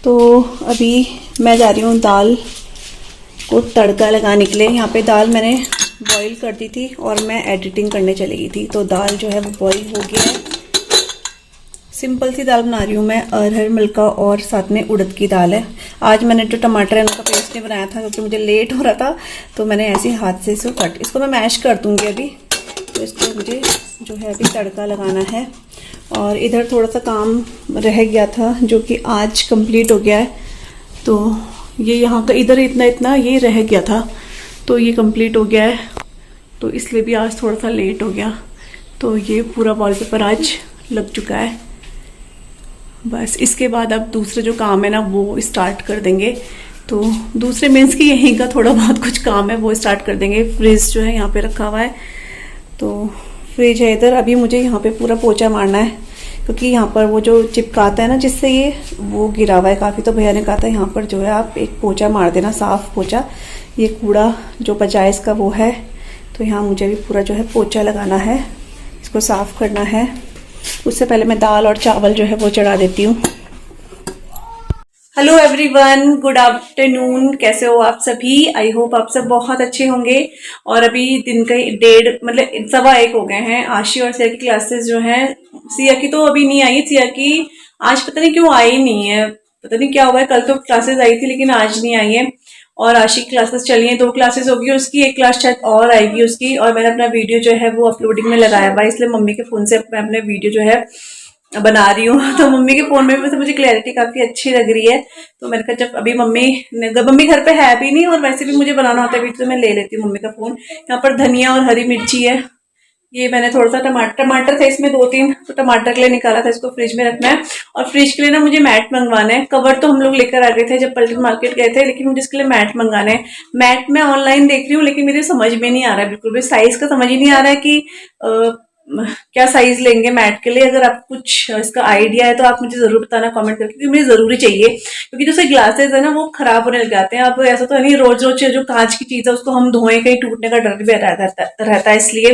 तो अभी मैं जा रही हूँ दाल को तड़का लगाने के लिए। यहाँ पे दाल मैंने बॉईल कर दी थी और मैं एडिटिंग करने चली गई थी, तो दाल जो है वो बॉईल हो गया है। सिंपल सी दाल बना रही हूँ मैं, अरहर मलका और साथ में उड़द की दाल है। आज मैंने जो टमाटर है उनका पेस्ट नहीं बनाया था क्योंकि मुझे लेट हो रहा था, तो मैंने ऐसे ही हाथ से इसको मैं मैश कर दूँगी अभी। तो इसको मुझे जो है अभी तड़का लगाना है। और इधर थोड़ा सा काम रह गया था जो कि आज कंप्लीट हो गया है। तो ये यहाँ का इधर इतना ये रह गया था, तो ये कंप्लीट हो गया है, तो इसलिए भी आज थोड़ा सा लेट हो गया। तो ये पूरा वॉलपेपर आज लग चुका है। बस इसके बाद अब दूसरे जो काम है ना वो स्टार्ट कर देंगे। तो दूसरे मीन्स की यहीं का थोड़ा बहुत कुछ काम है वो स्टार्ट कर देंगे। फ्रिज जो है यहाँ पे रखा हुआ है, तो फ्रिज है इधर। अभी मुझे यहाँ पे पूरा पोछा मारना है क्योंकि यहाँ पर वो जो चिपकाता है ना जिससे ये वो गिरा हुआ है काफ़ी। तो भैया ने कहा था यहाँ पर जो है आप एक पोछा मार देना, साफ पोछा। ये कूड़ा जो बचा है इसका वो है, तो यहाँ मुझे भी पूरा जो है पोछा लगाना है, इसको साफ करना है। उससे पहले मैं दाल और चावल जो है वो चढ़ा देती हूँ। Hello everyone, good afternoon. कैसे हो आप सभी? आई होप आप सब बहुत अच्छे होंगे। और अभी दिन का 1:30 मतलब 1:15 हो गए हैं। आशी और सिया की क्लासेस जो हैं, सिया की तो अभी नहीं आई। सिया की आज पता नहीं क्यों आई नहीं है, पता नहीं क्या हुआ है। कल तो क्लासेस आई थी लेकिन आज नहीं आई है। और आशी की क्लासेस चली हैं, 2 क्लासेस होगी उसकी, 1 क्लास शायद और आएगी उसकी। और मैंने अपना वीडियो जो है वो अपलोडिंग में लगाया हुआ है, इसलिए मम्मी के फोन से मैं अपने वीडियो जो है बना रही हूँ। तो मम्मी के फोन में भी मुझे क्लैरिटी काफी अच्छी लग रही है। तो मैंने कहा जब अभी मम्मी घर पे है भी नहीं और वैसे भी मुझे बनाना होता है वीडियो, तो मैं ले लेती हूँ मम्मी का फोन। यहाँ पर धनिया और हरी मिर्ची है। ये मैंने थोड़ा सा टमाटर थे इसमें 2-3, तो टमाटर के लिए निकाला था, इसको फ्रिज में रखना है। और फ्रिज के लिए ना मुझे मैट मंगवाना है। कवर तो हम लोग लेकर आ गए थे जब पलटन मार्केट गए थे, लेकिन मुझे इसके लिए मैट मंगाना है। मैट मैं ऑनलाइन देख रही हूँ लेकिन मेरे समझ में नहीं आ रहा है, बिल्कुल भी साइज का समझ ही नहीं आ रहा है कि क्या साइज लेंगे मैट के लिए। अगर आप कुछ इसका आइडिया है तो आप मुझे जरूर बताना कमेंट करके, क्योंकि मुझे जरूरी चाहिए। क्योंकि जो ग्लासेस है ना वो खराब होने लग जाते हैं। अब ऐसा तो नहीं रोज रोज जो कांच की चीज है उसको हम धोएं, कहीं टूटने का डर भी रहता है इसलिए।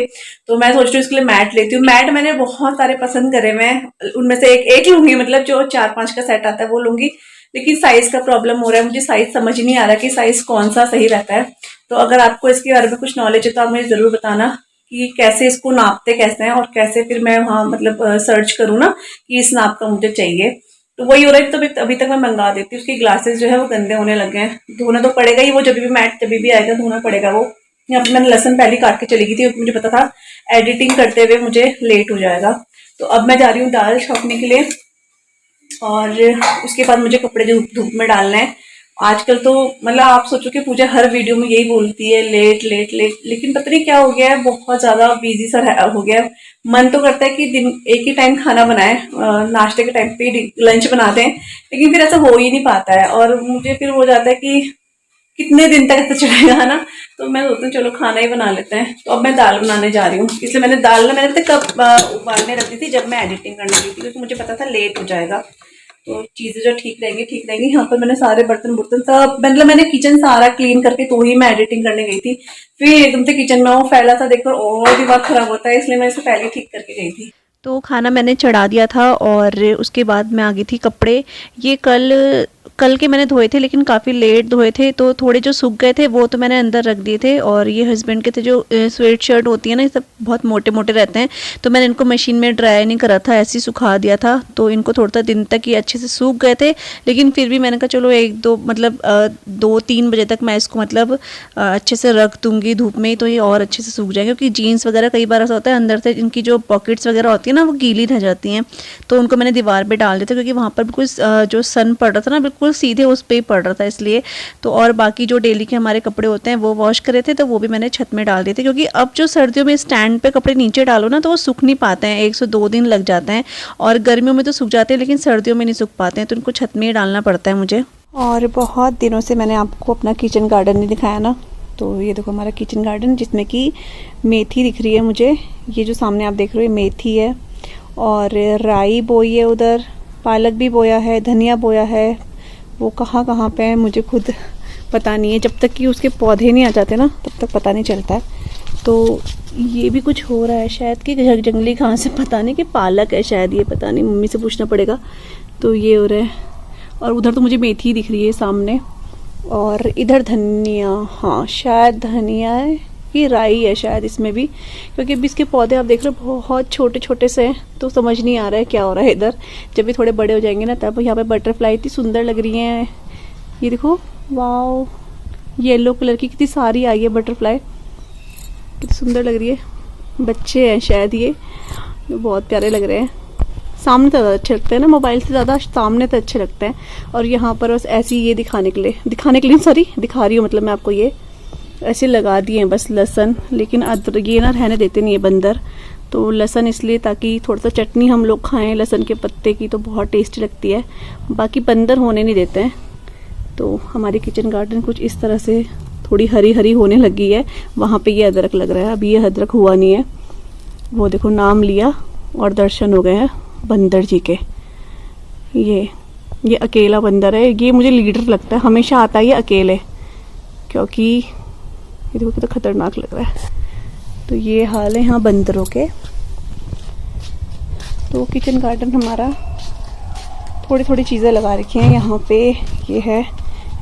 तो मैं सोच रही हूँ इसके लिए मैट लेती हूँ। मैट मैंने बहुत सारे पसंद करे हुए हैं, उनमें से एक लूंगी, मतलब जो 4-5 का सेट आता है वो लूंगी। लेकिन साइज का प्रॉब्लम हो रहा है, मुझे साइज समझ नहीं आ रहा कि साइज कौन सा सही रहता है। तो अगर आपको इसके बारे में कुछ नॉलेज है तो आप मुझे जरूर बताना कि कैसे इसको नापते कैसे हैं, और कैसे फिर मैं वहाँ मतलब सर्च करूँ ना कि इस नाप का मुझे चाहिए। तो वही हो रहा है। तो अभी तक मैं मंगा देती हूँ। उसके ग्लासेस जो है वो गंदे होने लगे हैं, धोना तो पड़ेगा ही। वो जब भी मैट जब भी आएगा धोना पड़ेगा वो। यहाँ पे मैंने लहसुन पहले काट के चली गई थी, मुझे पता था एडिटिंग करते हुए मुझे लेट हो जाएगा। तो अब मैं जा रही हूँ दाल छौंकने के लिए, और उसके बाद मुझे कपड़े जो धूप में डालना है। आजकल तो मतलब आप सोचो कि पूजा हर वीडियो में यही बोलती है लेट लेट लेट, लेकिन पता नहीं क्या हो गया है, बहुत ज्यादा बिजी सा हो गया है। मन तो करता है कि दिन एक ही टाइम खाना बनाए, नाश्ते के टाइम पे लंच बना दें, लेकिन फिर ऐसा हो ही नहीं पाता है। और मुझे फिर हो जाता है कि कितने दिन तक ऐसा चलेगा, है ना। तो मैं सोचती हूँ चलो खाना ही बना लेते हैं। तो अब मैं दाल बनाने जा रही हूँ, इसलिए मैंने दाल ना मैंने कब उबालने रखी थी जब मैं एडिटिंग करने गई थी, क्योंकि मुझे पता था लेट हो जाएगा। तो चीजें जो ठीक रहेंगी। यहाँ पर मैंने सारे बर्तन सब मतलब मैंने किचन सारा क्लीन करके तो ही मैं एडिटिंग करने गई थी। फिर एकदम से किचन में वो फैला था देखकर और दिमाग खराब होता है, इसलिए मैं इसे पहले ठीक करके गई थी। तो खाना मैंने चढ़ा दिया था और उसके बाद मैं आ गई थी कपड़े। ये कल के मैंने धोए थे लेकिन काफ़ी लेट धोए थे, तो थोड़े जो सूख गए थे वो तो मैंने अंदर रख दिए थे। और ये हस्बैंड के थे जो स्वेट शर्ट होती है ना, ये सब बहुत मोटे मोटे रहते हैं, तो मैंने इनको मशीन में ड्राई नहीं करा था, ऐसे ही सुखा दिया था। तो इनको थोड़ा दिन तक ये अच्छे से सूख गए थे, लेकिन फिर भी मैंने कहा चलो 1-2 मतलब 2-3 बजे तक मैं इसको मतलब अच्छे से रख दूँगी धूप में, तो ये और अच्छे से सूख जाएंगे। क्योंकि जीन्स वगैरह कई बार ऐसा होता है अंदर से इनकी जो पॉकेट्स वगैरह होती है ना वो गीली रह जाती हैं, तो उनको मैंने दीवार पर डाल दिया था, क्योंकि वहाँ पर बिल्कुल जो सन पड़ रहा था ना बिल्कुल सीधे उस पर पड़ रहा था इसलिए। तो और बाकी जो डेली के हमारे कपड़े होते हैं वो वॉश करे थे, तो वो भी मैंने छत में डाल दिए थे। क्योंकि अब जो सर्दियों में स्टैंड पे कपड़े नीचे डालो ना तो वो सूख नहीं पाते हैं, 1 से 2 दिन लग जाते हैं। और गर्मियों में तो सूख जाते हैं लेकिन सर्दियों में नहीं सूख पाते हैं, तो उनको छत में ही डालना पड़ता है मुझे। और बहुत दिनों से मैंने आपको अपना किचन गार्डन नहीं दिखाया ना, तो ये देखो हमारा किचन गार्डन, जिसमें कि मेथी दिख रही है मुझे। ये जो सामने आप देख रहे हो मेथी है, और राई बोई है, उधर पालक भी बोया है, धनिया बोया है। वो कहाँ पे है मुझे खुद पता नहीं है, जब तक कि उसके पौधे नहीं आ जाते ना तब तक पता नहीं चलता है। तो ये भी कुछ हो रहा है शायद कि जंगली घास से, पता नहीं कि पालक है शायद, ये पता नहीं, मम्मी से पूछना पड़ेगा। तो ये हो रहा है। और उधर तो मुझे मेथी दिख रही है सामने, और इधर धनिया, हाँ शायद धनिया है कि राई है शायद इसमें भी, क्योंकि अभी इसके पौधे आप देख रहे हो बहुत छोटे छोटे से हैं, तो समझ नहीं आ रहा है क्या हो रहा है इधर। जब भी थोड़े बड़े हो जाएंगे ना तब। यहाँ पे बटरफ्लाई इतनी सुंदर लग रही हैं, ये देखो, वाओ, येलो कलर की कितनी सारी आई है बटरफ्लाई, कितनी सुंदर लग रही है। बच्चे हैं शायद ये, बहुत प्यारे लग रहे हैं। सामने तो ज़्यादा अच्छे लगते हैं ना, मोबाइल से ज़्यादा सामने तो अच्छे लगते हैं। और यहाँ पर बस ऐसी ये दिखाने के लिए सॉरी दिखा रही हूँ, मतलब मैं आपको ये ऐसे लगा दिए हैं बस लहसुन, लेकिन अदरक ये ना रहने देते नहीं है बंदर, तो लहसुन इसलिए ताकि थोड़ा सा चटनी हम लोग खाएं लहसुन के पत्ते की, तो बहुत टेस्टी लगती है, बाकी बंदर होने नहीं देते हैं। तो हमारी किचन गार्डन कुछ इस तरह से थोड़ी हरी हरी होने लगी है। वहाँ पे ये अदरक लग रहा है, अभी ये अदरक हुआ नहीं है। वो देखो नाम लिया और दर्शन हो गए हैं बंदर जी के। ये अकेला बंदर है, ये मुझे लीडर लगता है, हमेशा आता है ये अकेले, क्योंकि ये देखो कितना खतरनाक लग रहा है। तो ये हाल है यहाँ बंदरों के। तो किचन गार्डन हमारा थोड़ी थोड़ी चीज़ें लगा रखी हैं यहाँ पे। ये है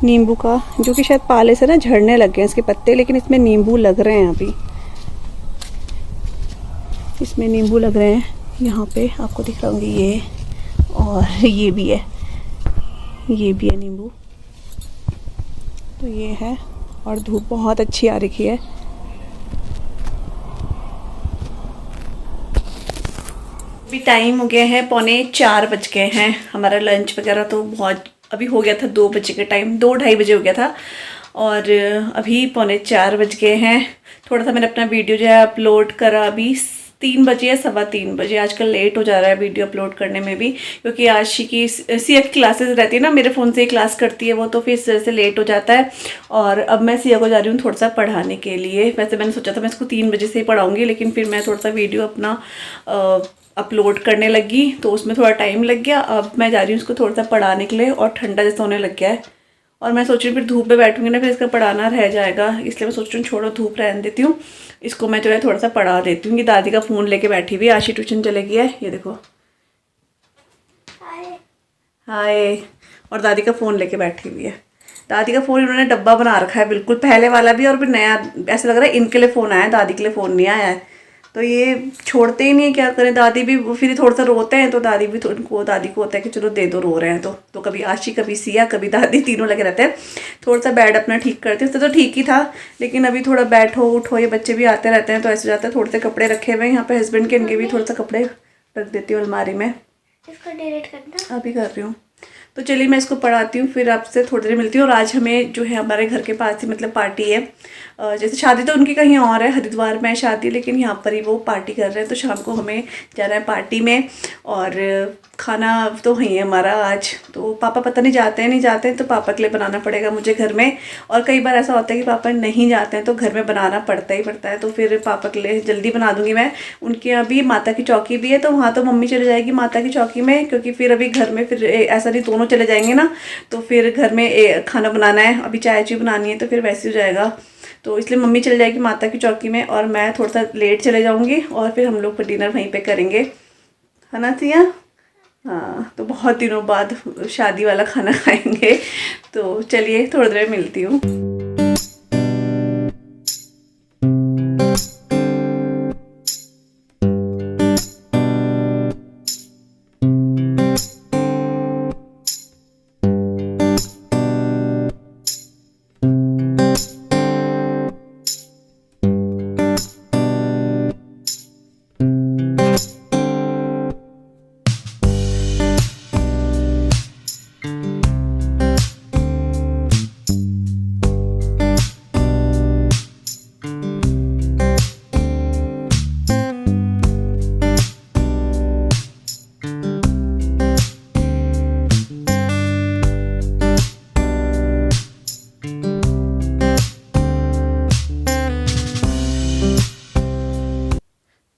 नींबू का, जो कि शायद पाले से ना झड़ने लग गए हैं इसके पत्ते, लेकिन इसमें नींबू लग रहे हैं अभी, इसमें नींबू लग रहे हैं। यहाँ पे आपको दिख रहा होंगे ये, और ये भी है नींबू। तो ये है, और धूप बहुत अच्छी आ रखी है। अभी टाइम हो गया है 3:45 बज गए हैं। हमारा लंच वगैरह तो बहुत अभी हो गया था, 2 बजे के टाइम, 2-2:30 बजे हो गया था, और अभी 3:45 बज गए हैं। थोड़ा सा मैंने अपना वीडियो जो है अपलोड करा अभी 3 बजे या 3:15 बजे। आजकल लेट हो जा रहा है वीडियो अपलोड करने में भी, क्योंकि आशी की सिया की क्लासेस रहती है ना, मेरे फ़ोन से ही क्लास करती है वो, तो फिर इस वजह से लेट हो जाता है। और अब मैं सिया को जा रही हूँ थोड़ा सा पढ़ाने के लिए। वैसे मैंने सोचा था मैं इसको 3 बजे से ही पढ़ाऊँगी, लेकिन फिर मैं थोड़ा सा वीडियो अपना अपलोड करने लगी, तो उसमें थोड़ा टाइम लग गया। अब मैं जा रही हूँ उसको थोड़ा सा पढ़ाने के लिए, और ठंडा जैसा होने लग गया है, और मैं सोच रही हूँ फिर धूप में बैठूंगी ना, फिर इसका पढ़ाना रह जाएगा, इसलिए मैं सोच रही हूँ छोड़ो धूप रहने देती हूँ, इसको मैं जो है थोड़ा सा पढ़ा देती हूँ। कि दादी का फ़ोन लेके बैठी हुई है, आशी ट्यूशन चले गई है, ये देखो हाय, और दादी का फ़ोन लेके बैठी हुई है। दादी का फ़ोन इन्होंने डब्बा बना रखा है, बिल्कुल पहले वाला भी, और फिर नया, ऐसा लग रहा है इनके लिए फ़ोन आया है, दादी के लिए फ़ोन नहीं आया है। तो ये छोड़ते ही नहीं, क्या करें। दादी भी फिर थोड़ा सा रोते हैं, तो दादी भी दादी को होता है कि चलो दे दो, रो रहे हैं तो कभी आशी, कभी सिया, कभी दादी, तीनों लगे रहते हैं। थोड़ा सा बेड अपना ठीक करते हैं, तो ठीक ही था, लेकिन अभी थोड़ा बैठो उठो, ये बच्चे भी आते रहते हैं, तो ऐसे जाता है। थोड़े से कपड़े रखे हुए हैं यहाँ पे हस्बैंड के, इनके भी थोड़ा सा कपड़े रख देती हूँ अलमारी में। इसको डिलीट करना अभी कर रही हूँ। तो चलिए मैं इसको पढ़ाती हूँ, फिर आपसे थोड़ी देर मिलती हूँ। और आज हमें जो है हमारे घर के पास ही मतलब पार्टी है, जैसे शादी तो उनकी कहीं और है, हरिद्वार में शादी, लेकिन यहाँ पर ही वो पार्टी कर रहे हैं, तो शाम को हमें जाना है पार्टी में। और खाना तो वहीं है हमारा आज। तो पापा पता नहीं जाते हैं, तो पापा के लिए बनाना पड़ेगा मुझे घर में। और कई बार ऐसा होता है कि पापा नहीं जाते हैं तो घर में बनाना पड़ता ही पड़ता है, तो फिर पापा के लिए जल्दी बना दूँगी मैं। उनके यहाँ भी माता की चौकी भी है, तो वहाँ तो मम्मी चले जाएगी माता की चौकी में, क्योंकि फिर अभी घर में फिर ऐसा नहीं दोनों चले जाएंगे ना, तो फिर घर में खाना बनाना है, अभी चाय चुई बनानी है, तो फिर वैसे हो जाएगा। तो इसलिए मम्मी चले जाएगी माता की चौकी में, और मैं थोड़ा सा लेट चले जाऊँगी, और फिर हम लोग डिनर वहीं पे करेंगे, है ना सिया? हाँ, तो बहुत दिनों बाद शादी वाला खाना खाएंगे। तो चलिए थोड़ी देर में मिलती हूँ।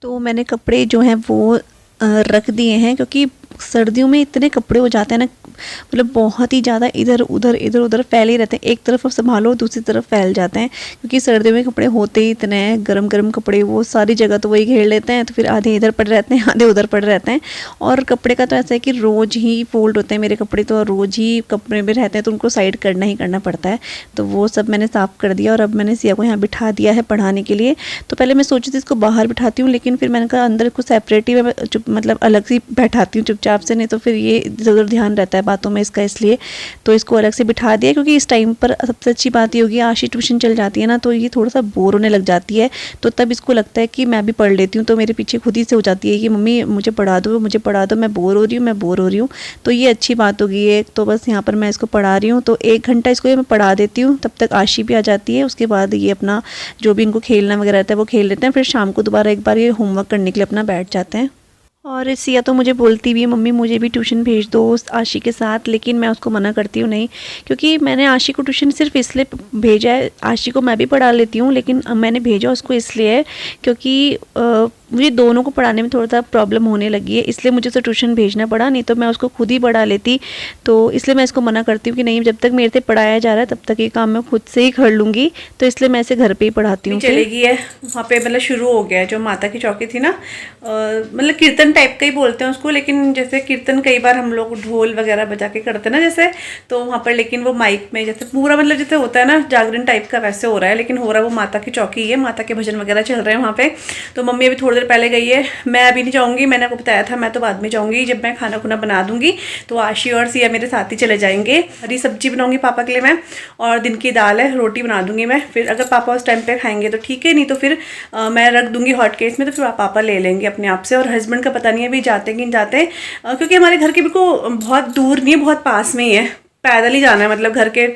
तो मैंने कपड़े जो हैं वो रख दिए हैं, क्योंकि सर्दियों में इतने कपड़े हो जाते हैं ना, मतलब बहुत ही ज़्यादा इधर उधर फैले ही रहते हैं। एक तरफ संभालो दूसरी तरफ फैल जाते हैं, क्योंकि सर्दियों में कपड़े होते ही इतने हैं, गरम गरम कपड़े, वो सारी जगह तो वही घेर लेते हैं, तो फिर आधे इधर पड़े रहते हैं आधे उधर पड़े रहते हैं। और कपड़े का तो ऐसा है कि रोज़ ही फोल्ड होते हैं मेरे कपड़े, तो रोज़ ही कपड़े में रहते हैं, तो उनको साइड करना ही करना पड़ता है। तो वो सब मैंने साफ़ कर दिया और अब मैंने सिया को यहाँ बिठा दिया है पढ़ाने के लिए। तो पहले मैं सोची थी इसको बाहर बिठाती हूँ, लेकिन फिर मैंने कहा अंदर कुछ सेपरेट ही मतलब अलग से बैठाती हूँ चुपचाप से, नहीं तो फिर ये इधर ध्यान रहता है बातों में इसका, इसलिए तो इसको अलग से बिठा दिया। क्योंकि इस टाइम पर सबसे अच्छी बात ये होगी, आशी ट्यूशन चल जाती है ना, तो ये थोड़ा सा बोर होने लग जाती है, तो तब इसको लगता है कि मैं भी पढ़ लेती हूँ, तो मेरे पीछे खुद ही से हो जाती है कि मम्मी मुझे पढ़ा दो, मैं बोर हो रही हूँ। तो ये अच्छी बात होगी एक, तो बस यहाँ पर मैं इसको पढ़ा रही हूँ, तो 1 घंटा इसको मैं पढ़ा देती हूँ, तब तक आशी भी आ जाती है। उसके बाद ये अपना जो भी इनको खेलना वगैरह रहता है वो खेल लेते हैं, फिर शाम को दोबारा एक बार ये होमवर्क करने के लिए अपना बैठ जाते हैं। और सिया तो मुझे बोलती भी है मम्मी मुझे भी ट्यूशन भेज दो आशी के साथ, लेकिन मैं उसको मना करती हूँ नहीं, क्योंकि मैंने आशी को ट्यूशन सिर्फ इसलिए भेजा है, आशी को मैं भी पढ़ा लेती हूँ, लेकिन मैंने भेजा उसको इसलिए है क्योंकि मुझे दोनों को पढ़ाने में थोड़ा सा प्रॉब्लम होने लगी है, इसलिए मुझे उसे ट्यूशन भेजना पड़ा, नहीं तो मैं उसको खुद ही पढ़ा लेती। तो इसलिए मैं इसको मना करती हूँ कि नहीं, जब तक मेरे से पढ़ाया जा रहा है तब तक ये काम मैं खुद से ही कर लूँगी, तो इसलिए मैं इसे घर पे ही पढ़ाती हूँ। चलेगी है वहाँ पे, मतलब शुरू हो गया है जो माता की चौकी थी ना, मतलब कीर्तन टाइप का ही बोलते हैं उसको, लेकिन जैसे कीर्तन कई बार हम लोग ढोल वगैरह बजा के करते हैं ना जैसे, तो वहाँ पर लेकिन वो माइक में जैसे पूरा मतलब जैसे होता है ना जागरण टाइप का, वैसे हो रहा है, लेकिन हो रहा है वो माता की चौकी है, माता के भजन वगैरह चल रहे हैं वहाँ पे। तो मम्मी अभी थोड़ी देर पहले गई है, मैं अभी नहीं जाऊँगी, मैंने आपको बताया था मैं तो बाद में जाऊँगी, जब मैं खाना खुना बना दूँगी तो आशी और सिया मेरे साथ ही चले जाएंगे। हरी सब्जी बनाऊँगी पापा के लिए मैं, और दिन की दाल है, रोटी बना दूँगी मैं, फिर अगर पापा उस टाइम पे खाएंगे तो ठीक है, नहीं तो फिर मैं रख दूँगी हॉट केस में, तो फिर पापा ले लेंगे अपने आप से। और हस्बैंड का पता नहीं है अभी जाते कि नहीं जाते, क्योंकि हमारे घर के बिल्कुल बहुत दूर नहीं है, बहुत पास में ही है, पैदल ही जाना है, मतलब घर के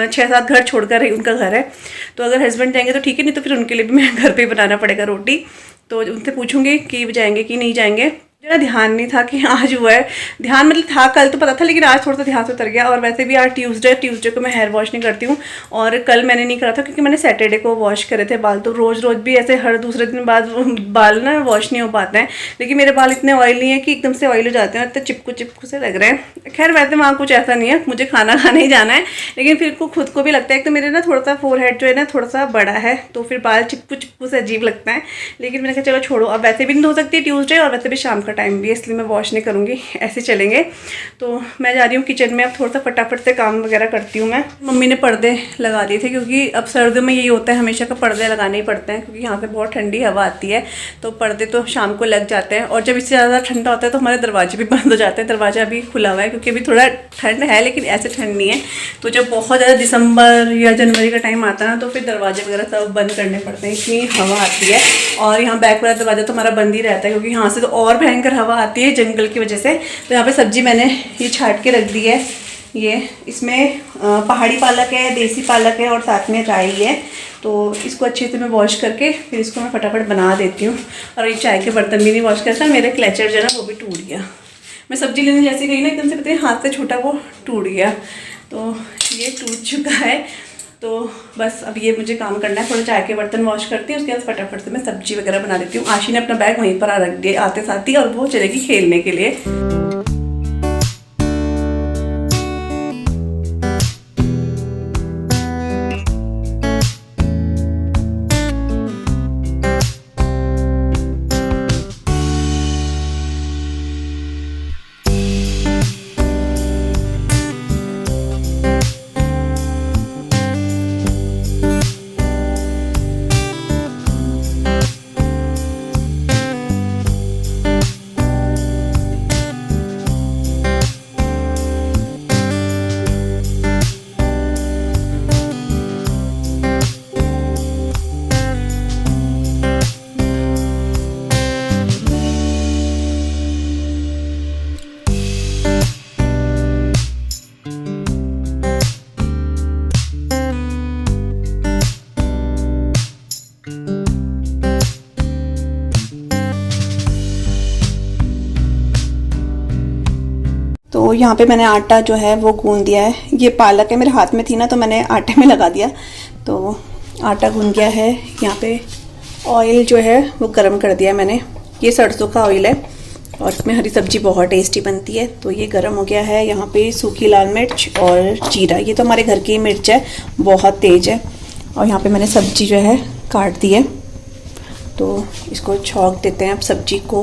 6-7 घर छोड़कर ही उनका घर है। तो अगर हस्बैंड जाएंगे तो ठीक है, नहीं तो फिर उनके लिए भी मैं घर पे ही बनाना पड़ेगा रोटी। तो उनसे पूछूंगी कि जाएंगे कि नहीं जाएंगे। मेरा ध्यान नहीं था कि आज हुआ है, ध्यान मतलब था, कल तो पता था, लेकिन आज थोड़ा सा ध्यान से उतर गया। और वैसे भी आज ट्यूसडे को मैं हेयर वॉश नहीं करती हूँ, और कल मैंने नहीं करा था क्योंकि मैंने सैटरडे को वॉश करे थे बाल, तो रोज़ भी ऐसे हर दूसरे दिन बाद बाल ना वॉश नहीं हो पाते हैं। लेकिन मेरे बाल इतने ऑयली हैं कि एकदम से ऑयल हो जाते हैं, इतने चिपकू से लग रहे हैं। खैर वैसे वहाँ कुछ ऐसा नहीं है, मुझे खाना खाने ही जाना है, लेकिन फिर खुद को भी लगता है तो मेरे ना थोड़ा सा फोरहेड जो है ना थोड़ा सा बड़ा है, तो फिर बाल चिपकू से अजीब लगता है। लेकिन मैंने कहा चलो छोड़ो, अब वैसे भी नहीं धो सकती ट्यूसडे, और वैसे भी शाम का टाइम भी है, इसलिए मैं वॉश नहीं करूँगी, ऐसे चलेंगे। तो मैं जा रही हूँ किचन में, अब थोड़ा सा फटाफट से काम वगैरह करती हूँ मैं। मम्मी ने पर्दे लगा दिए थे, क्योंकि अब सर्दियों में यही होता है हमेशा का पर्दे लगाने ही पड़ते हैं, क्योंकि यहाँ से बहुत ठंडी हवा आती है, तो पर्दे तो शाम को लग जाते हैं। और जब इससे ज़्यादा ठंडा होता है तो हमारे दरवाजे भी बंद हो जाते हैं। दरवाज़ा अभी खुला हुआ है क्योंकि अभी थोड़ा ठंड है, लेकिन ऐसे ठंड नहीं है। तो जब बहुत ज़्यादा दिसंबर या जनवरी का टाइम आता है ना, तो फिर दरवाजे वगैरह सब बंद करने पड़ते हैं, इतनी हवा आती है। और यहाँ बैक वाला दरवाज़ा तो हमारा बंद ही रहता है, क्योंकि यहाँ से तो और भयंकर हवा आती है जंगल की वजह से। तो यहाँ पे सब्जी मैंने ये छाट के रख दी है, ये इसमें पहाड़ी पालक है, देसी पालक है, और साथ में राई है। तो इसको अच्छे से मैं वॉश करके फिर इसको मैं फटाफट बना देती हूँ। और ये चाय के बर्तन भी नहीं वॉश करता, मेरे क्लेचर जो है ना वो भी टूट गया। मैं सब्जी लेने जैसे गई ना, एकदम से पता है हाथ से छोटा वो टूट गया, तो ये टूट चुका है। तो बस अब ये मुझे काम करना है, थोड़ा चाय के बर्तन वॉश करती हूँ, उसके बाद फटाफट से मैं सब्जी वगैरह बना देती हूँ। आशी ने अपना बैग वहीं पर रख दिया आते साथ ही, और वो चलेगी खेलने के लिए। तो यहाँ पे मैंने आटा जो है वो गूंद दिया है। ये पालक है, मेरे हाथ में थी ना तो मैंने आटे में लगा दिया, तो आटा गूंद गया है। यहाँ पे ऑयल जो है वो गरम कर दिया मैंने, ये सरसों का ऑयल है। और इसमें हरी सब्जी बहुत टेस्टी बनती है। तो ये गर्म हो गया है। यहाँ पे सूखी लाल मिर्च और जीरा, ये तो हमारे घर की मिर्च है, बहुत तेज है। और यहाँ पे मैंने सब्जी जो है काट दी है, तो इसको छौंक देते हैं अब सब्जी को।